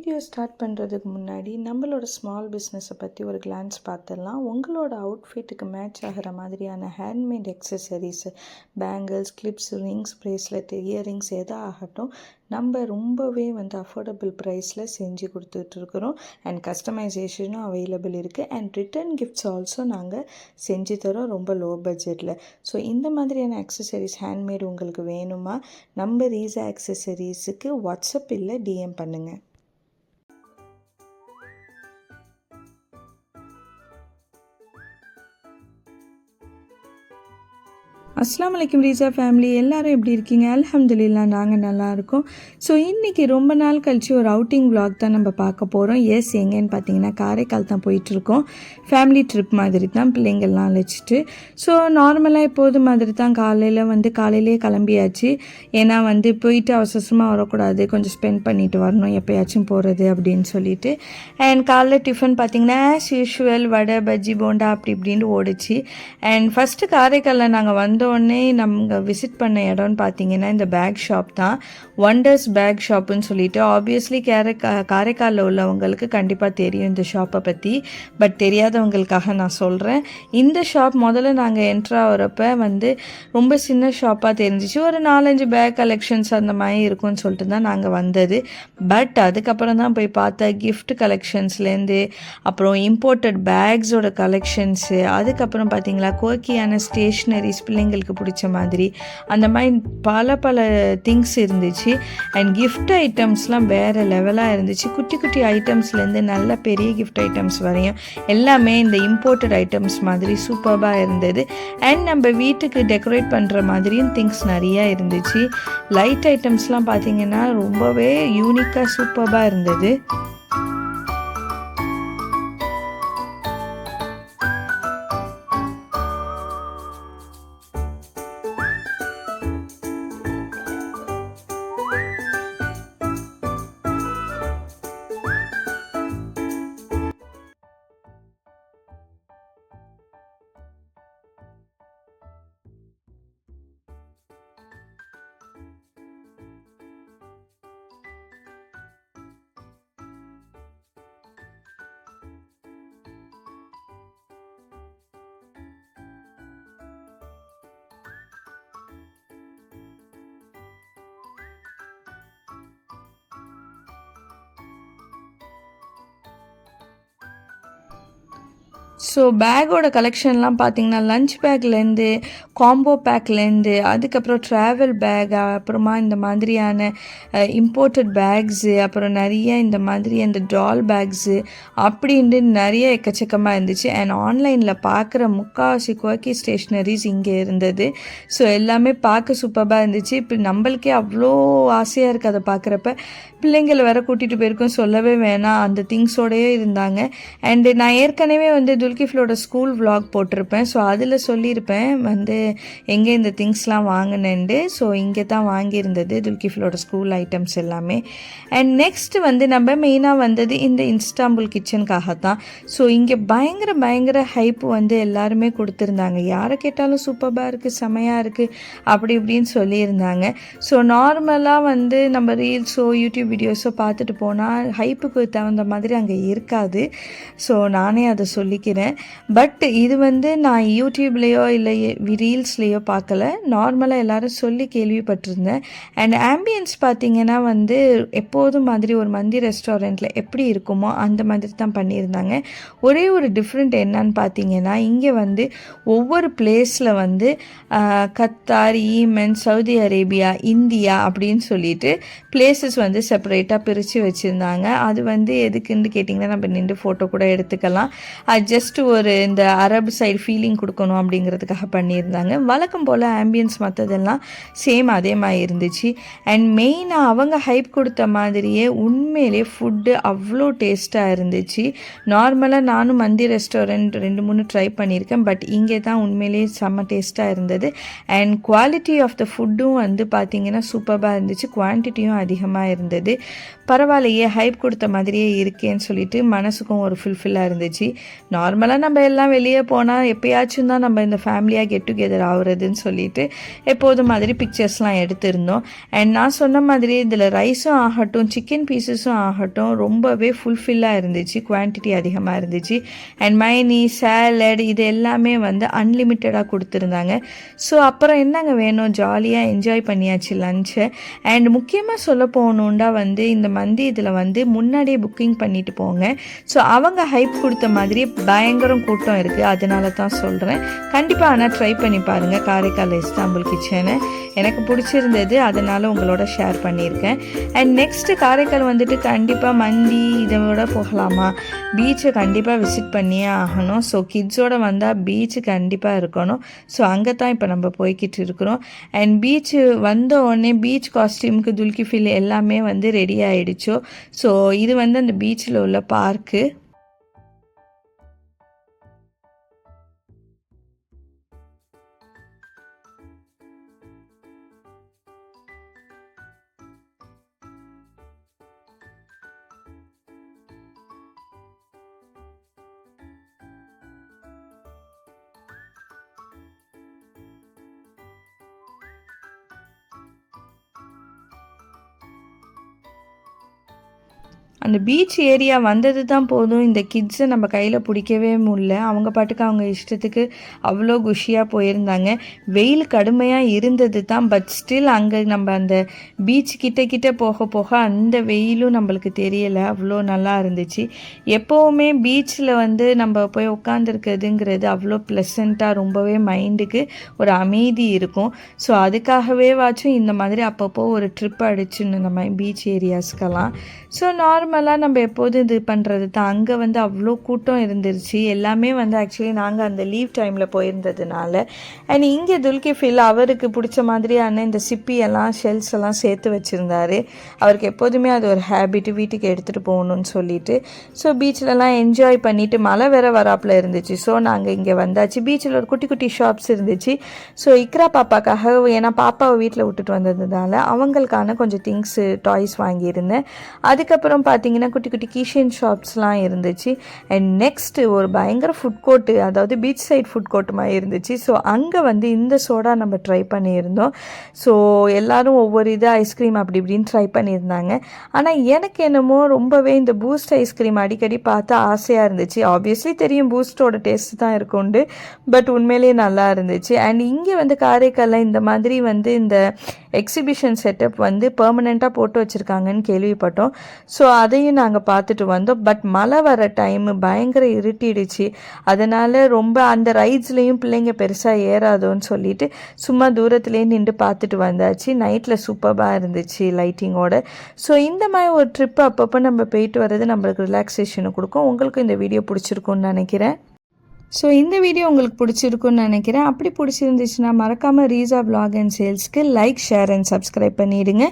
Video start பண்ணுறதுக்கு முன்னாடி நம்மளோட ஸ்மால் பிஸ்னஸை பற்றி ஒரு கிளான்ஸ் பார்த்துடலாம். உங்களோட அவுட்ஃபிட்டுக்கு மேட்ச் ஆகிற மாதிரியான handmade accessories, bangles, clips, rings, bracelet, earrings எதாக ஆகட்டும் நம்ம ரொம்பவே அஃபோர்டபுள் ப்ரைஸில் செஞ்சு கொடுத்துட்ருக்குறோம். அண்ட் கஸ்டமைசேஷனும் அவைலபிள் இருக்குது. அண்ட் ரிட்டன் கிஃப்ட்ஸ் ஆல்சோ நாங்கள் செஞ்சு தரோம் ரொம்ப லோ பட்ஜெட்டில். ஸோ இந்த மாதிரியான அக்சசரிஸ் ஹேண்ட்மேட் உங்களுக்கு வேணுமா? நம்ம ரீசா அக்சசரிஸுக்கு வாட்ஸ்அப் இல்லை டிஎம் பண்ணுங்கள். அஸ்ஸலாமு அலைக்கும் ரீசா ஃபேமிலி, எல்லோரும் எப்படி இருக்கீங்க? அல்ஹம்துலில்லாஹ் நாங்கள் நல்லாயிருக்கோம். ஸோ இன்றைக்கி ரொம்ப நாள் கழித்து ஒரு அவுட்டிங் விலாக் தான் நம்ம பார்க்க போகிறோம். எங்கேன்னு பார்த்தீங்கன்னா காரைக்கால் தான் போயிட்டுருக்கோம். ஃபேமிலி ட்ரிப் மாதிரி தான், பிள்ளைங்கள்லாம் அழைச்சிட்டு. ஸோ நார்மலாக எப்போது மாதிரி தான் காலையிலே கிளம்பியாச்சு. ஏன்னா போயிட்டு அவசரமாக வரக்கூடாது, கொஞ்சம் ஸ்பெண்ட் பண்ணிட்டு வரணும், எப்போயாச்சும் போகிறது அப்படின்னு சொல்லிட்டு. அண்ட் காலைல டிஃபன் பார்த்திங்கன்னா ஆஸ் யூஷுவல் வடை, பஜ்ஜி, போண்டா அப்படி இப்படின்னு ஓடிச்சு. அண்ட் ஃபஸ்ட்டு காரைக்காலில் நாங்கள் வந்தோடனே நம்ம விசிட் பண்ண இடம்னு பார்த்தீங்கன்னா இந்த பேக் ஷாப் தான், ஒண்டர்ஸ் பேக் ஷாப்புன்னு சொல்லிட்டு. ஆப்வியஸ்லி காரைக்காலில் உள்ளவங்களுக்கு கண்டிப்பாக தெரியும் இந்த ஷாப்பை பற்றி. பட் தெரியாதவங்களுக்காக நான் சொல்கிறேன். இந்த ஷாப் முதல்ல நாங்கள் என்ட்ரு ஆகிறப்ப ரொம்ப சின்ன ஷாப்பாக தெரிஞ்சிச்சு. ஒரு 4-5 பேக் கலெக்ஷன்ஸ் அந்த மாதிரி இருக்கும்னு சொல்லிட்டு தான் நாங்கள் வந்தது. பட் அதுக்கப்புறம் தான் போய் பார்த்தா கிஃப்ட் கலெக்ஷன்ஸ்லேருந்து, அப்புறம் இம்போர்ட்டட் பேக்ஸோட கலெக்ஷன்ஸு, அதுக்கப்புறம் பார்த்தீங்களா கோக்கியான ஸ்டேஷ்னரிஸ், பிள்ளைங்களுக்கு பிடிச்ச மாதிரி அந்த மாதிரி பல திங்ஸ் இருந்துச்சு. அண்ட் கிஃப்ட் ஐட்டம்ஸ்லாம் வேறு லெவலாக இருந்துச்சு. குட்டி குட்டி ஐட்டம்ஸ்லேருந்து நல்ல பெரிய கிஃப்ட் ஐட்டம்ஸ் வரையும் எல்லாமே இந்த இம்போர்ட்டட் ஐட்டம்ஸ் மாதிரி சூப்பராக இருந்தது. அண்ட் நம்ம வீட்டுக்கு டெக்கரேட் பண்ணுற மாதிரியும் திங்ஸ் நிறையா இருந்துச்சு. லைட் ஐட்டம்ஸ்லாம் பார்த்திங்கன்னா ரொம்பவே யூனிக்காக சூப்பராக இருந்தது. ஸோ பேக்கோட கலெக்ஷன்லாம் பார்த்திங்கன்னா லஞ்ச் பேக்லேருந்து, காம்போ பேக்லேருந்து, அதுக்கப்புறம் ட்ராவல் பேக், அப்புறமா இந்த மாதிரியான இம்போர்ட்டட் பேக்ஸு, அப்புறம் நிறைய இந்த மாதிரி அந்த டால் பேக்ஸு அப்படின்ட்டு நிறைய எக்கச்சக்கமாக இருந்துச்சு. அண்ட் ஆன்லைனில் பார்க்குற முக்கால்வாசி குவர்க்கி ஸ்டேஷ்னரிஸ் இங்கே இருந்தது. ஸோ எல்லாமே பார்க்க சூப்பராக இருந்துச்சு. இப்போ நம்மளுக்கே அவ்வளோ ஆசையாக இருக்குது அதை பார்க்குறப்ப. பிள்ளைங்களை வேற கூட்டிகிட்டு போயிருக்கோம், சொல்லவே வேணாம், அந்த திங்ஸோடையே இருந்தாங்க. அண்டு நான் ஏற்கனவே துல்கிஃப்லோட ஸ்கூல் விலாக் போட்டிருப்பேன். ஸோ அதில் சொல்லியிருப்பேன் எங்கே இந்த திங்ஸ்லாம் வாங்கினேன்ட்டு. ஸோ இங்கே தான் வாங்கியிருந்தது துல்கிஃப்லோட ஸ்கூல் ஐட்டம்ஸ் எல்லாமே. அண்ட் நெக்ஸ்ட் நம்ம மெயினாக வந்தது இந்த இன்ஸ்டாம்புல் கிச்சனுக்காக தான். ஸோ இங்கே பயங்கர ஹைப் எல்லாருமே கொடுத்துருந்தாங்க. யாரை கேட்டாலும் சூப்பராக இருக்குது, செமையாக இருக்குது அப்படி இப்படின்னு சொல்லியிருந்தாங்க. ஸோ நார்மலாக நம்ம ரீல்ஸோ யூடியூப் வீடியோஸோ பார்த்துட்டு போனால் ஹைப்புக்கு தகுந்த மாதிரி அங்கே இருக்காது. ஸோ நானே அதை சொல்லிக்கிறேன். பட் இது நான் யூடியூப்லேயோ இல்லை ரீல்ஸ்லேயோ பார்க்கல, நார்மலாக எல்லோரும் சொல்லி கேள்விப்பட்டிருந்தேன். அண்ட் ஆம்பியன்ஸ் பார்த்திங்கன்னா எப்போதும் மாதிரி ஒரு மந்தி ரெஸ்டாரண்ட்டில் எப்படி இருக்குமோ அந்த மாதிரி தான் பண்ணியிருந்தாங்க. ஒரே ஒரு டிஃப்ரெண்ட் என்னன்னு பார்த்தீங்கன்னா, இங்கே ஒவ்வொரு பிளேஸில் Qatar, Yemen, Saudi Arabia, India அப்படின்னு சொல்லிட்டு பிளேசஸ் செப்பரேட்டாக பிரித்து வச்சுருந்தாங்க. அது எதுக்குன்னு கேட்டிங்கன்னா நம்ம நின்று ஃபோட்டோ கூட எடுத்துக்கலாம். அது ஜஸ்ட் ஒரு இந்த அரபு சைடு ஃபீலிங் கொடுக்கணும் அப்படிங்கிறதுக்காக பண்ணியிருந்தாங்க. வழக்கம் போல் ஆம்பியன்ஸ் மற்றதெல்லாம் சேம் அதே மாதிரி இருந்துச்சு. அண்ட் மெயினாக அவங்க ஹைப் கொடுத்த மாதிரியே உண்மையிலே ஃபுட்டு அவ்வளோ டேஸ்ட்டாக இருந்துச்சு. நார்மலாக நானும் மந்தி ரெஸ்டாரண்ட் 2-3 ட்ரை பண்ணியிருக்கேன். பட் இங்கே தான் உண்மையிலே செம்ம டேஸ்ட்டாக இருந்தது. அண்ட் குவாலிட்டி ஆஃப் த ஃபுட்டும் பார்த்திங்கன்னா சூப்பராக இருந்துச்சு. குவான்டிட்டியும் அதிகமாக இருந்தது. பரவாயில்லையே, ஹைப் கொடுத்த மாதிரியே இருக்கேன்னு சொல்லிட்டு மனசுக்கும் ஒரு ஃபுல்ஃபில்லாக இருந்துச்சு. நார்மல் நார்மலாக நம்ம எல்லாம் வெளியே போனால் எப்போயாச்சும் தான் நம்ம இந்த ஃபேமிலியாக கெட் டுகெதர் ஆகுறதுன்னு சொல்லிட்டு எப்போதும் மாதிரி பிக்சர்ஸ்லாம் எடுத்திருந்தோம். அண்ட் நான் சொன்ன மாதிரி இதில் ரைஸும் ஆகட்டும் சிக்கன் பீசஸும் ஆகட்டும் ரொம்பவே ஃபுல்ஃபில்லாக இருந்துச்சு, குவான்டிட்டி அதிகமாக இருந்துச்சு. அண்ட் மைனி சேலட் இது எல்லாமே வந்து அன்லிமிட்டடாக கொடுத்துருந்தாங்க. ஸோ அப்புறம் என்னங்க வேணும், ஜாலியாக என்ஜாய் பண்ணியாச்சு லஞ்சை. அண்ட் முக்கியமாக சொல்ல போகணுண்டா வந்து இந்த மந்தி இதில் வந்து முன்னாடியே புக்கிங் பண்ணிட்டு போங்க. ஸோ அவங்க ஹைப் கொடுத்த மாதிரி பயங்கரம் கூட்டம் இருக்குது, அதனால தான் சொல்கிறேன். கண்டிப்பாக ஆனால் ட்ரை பண்ணி பாருங்கள் காரைக்கால் இஸ்தாம்புல் கிச்சனை. எனக்கு பிடிச்சிருந்தது, அதனால் உங்களோட ஷேர் பண்ணியிருக்கேன். அண்ட் நெக்ஸ்ட்டு காரைக்கால் வந்துட்டு கண்டிப்பாக மந்தி இதோட போகலாமா, பீச்சை கண்டிப்பாக விசிட் பண்ணியே ஆகணும். ஸோ கிட்ஸோடு வந்தால் பீச்சு கண்டிப்பாக இருக்கணும். ஸோ அங்கே தான் இப்போ நம்ம போய்கிட்டு இருக்கிறோம். அண்ட் பீச்சு வந்த உடனே பீச் காஸ்டியூமுக்கு துல்கிஃபில் எல்லாமே வந்து ரெடி ஆகிடுச்சோ. ஸோ இது வந்து அந்த பீச்சில் உள்ள பார்க்கு. அந்த பீச் ஏரியா வந்தது தான் போதும், இந்த கிட்ஸை நம்ம கையில் பிடிக்கவே முடியல. அவங்க பாட்டுக்கு அவங்க இஷ்டத்துக்கு அவ்வளோ குஷியாக போயிருந்தாங்க. வெயில் கடுமையாக இருந்தது தான், பட் ஸ்டில் அங்கே நம்ம அந்த பீச் கிட்ட போக போக அந்த வெயிலும் நம்மளுக்கு தெரியலை, அவ்வளோ நல்லா இருந்துச்சு. எப்போவுமே பீச்சில் வந்து நம்ம போய் உட்காந்துருக்கிறதுங்கிறது அவ்வளோ ப்ளசண்ட்டாக, ரொம்பவே மைண்டுக்கு ஒரு அமைதி இருக்கும். ஸோ அதுக்காகவே வாச்சும் இந்த மாதிரி அப்பப்போ ஒரு ட்ரிப் அடிச்சுன்னு நம்ம பீச் ஏரியாஸ்க்கெல்லாம். ஸோ நார்மலாக நம்ம எப்போதும் இது பண்ணுறது தான். அங்கே வந்து அவ்வளோ கூட்டம் இருந்துருச்சு. எல்லாமே வந்து ஆக்சுவலி நாங்கள் அந்த லீவ் டைமில் போயிருந்ததுனால. அண்ட் இங்கே துல்கிஃபில் அவருக்கு பிடிச்ச மாதிரியான இந்த சிப்பி எல்லாம் ஷெல்ஸ் எல்லாம் சேர்த்து வச்சுருந்தாரு. அவருக்கு எப்போதுமே அது ஒரு ஹேபிட்டு, வீட்டுக்கு எடுத்துகிட்டு போகணுன்னு சொல்லிட்டு. ஸோ பீச்சிலலாம் என்ஜாய் பண்ணிவிட்டு மழை வேற வராப்பில் இருந்துச்சு. ஸோ நாங்கள் இங்கே வந்தாச்சு. பீச்சில் ஒரு குட்டி குட்டி ஷாப்ஸ் இருந்துச்சு. ஸோ இக்ரா பாப்பாக்காக, ஏன்னா பாப்பாவை வீட்டில் விட்டுட்டு வந்ததுனால அவங்களுக்கான கொஞ்சம் திங்ஸு டாய்ஸ் வாங்கியிருந்தேன். அதுக்கப்புறம் பார்த்தீங்கன்னா குட்டி குட்டி கீஷன் ஷாப்ஸ்லாம் இருந்துச்சு. அண்ட் நெக்ஸ்ட்டு ஒரு பயங்கர ஃபுட் கோர்ட்டு, அதாவது பீச் சைட் ஃபுட் கோர்ட் மாதிரி இருந்துச்சு. ஸோ அங்கே வந்து இந்த சோடா நம்ம ட்ரை பண்ணியிருந்தோம். ஸோ எல்லோரும் ஒவ்வொரு இது ஐஸ்கிரீம் அப்படி இப்படின்னு ட்ரை பண்ணியிருந்தாங்க. ஆனால் எனக்கு என்னமோ ரொம்பவே இந்த பூஸ்ட் ஐஸ்கிரீம் அடிக்கடி பார்த்து ஆசையாக இருந்துச்சு. ஆப்வியஸ்லி தெரியும் பூஸ்டோட டேஸ்ட் தான் இருக்குண்டு, பட் உண்மையிலேயே நல்லா இருந்துச்சு. அண்ட் இங்கே வந்து காரைக்காலில் இந்த மாதிரி வந்து இந்த எக்ஸிபிஷன் செட்டப் வந்து பெர்மனெண்ட்டாக போட்டு வச்சுருக்காங்கன்னு கேள்விப்பட்டோம். ஸோ அதையும் நாங்கள் பார்த்துட்டு வந்தோம். பட் மழை வர டைமு பயங்கர இருட்டிடுச்சு. அதனால் ரொம்ப அந்த ரைட்ஸ்லேயும் பிள்ளைங்க பெருசாக ஏறாதோன்னு சொல்லிட்டு சும்மா தூரத்துலேயே நின்று பார்த்துட்டு வந்தாச்சு. நைட்டில் சூப்பராக இருந்துச்சு லைட்டிங்கோட. ஸோ இந்த மாதிரி ஒரு ட்ரிப்பு அப்பப்போ நம்ம போயிட்டு வர்றது நம்மளுக்கு ரிலாக்ஸேஷனை கொடுக்கும். உங்களுக்கு இந்த வீடியோ பிடிச்சிருக்குன்னு நினைக்கிறேன். ஸோ இந்த வீடியோ உங்களுக்கு பிடிச்சிருக்குன்னு நினைக்கிறேன். அப்படி பிடிச்சிருந்துச்சுன்னா மறக்காமல் ரீசா vlog and சேல்ஸ்க்கு லைக், ஷேர் அண்ட் சப்ஸ்கிரைப் பண்ணிவிடுங்க.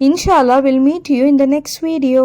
இன்ஷா அல்லாஹ் will meet you in the next video.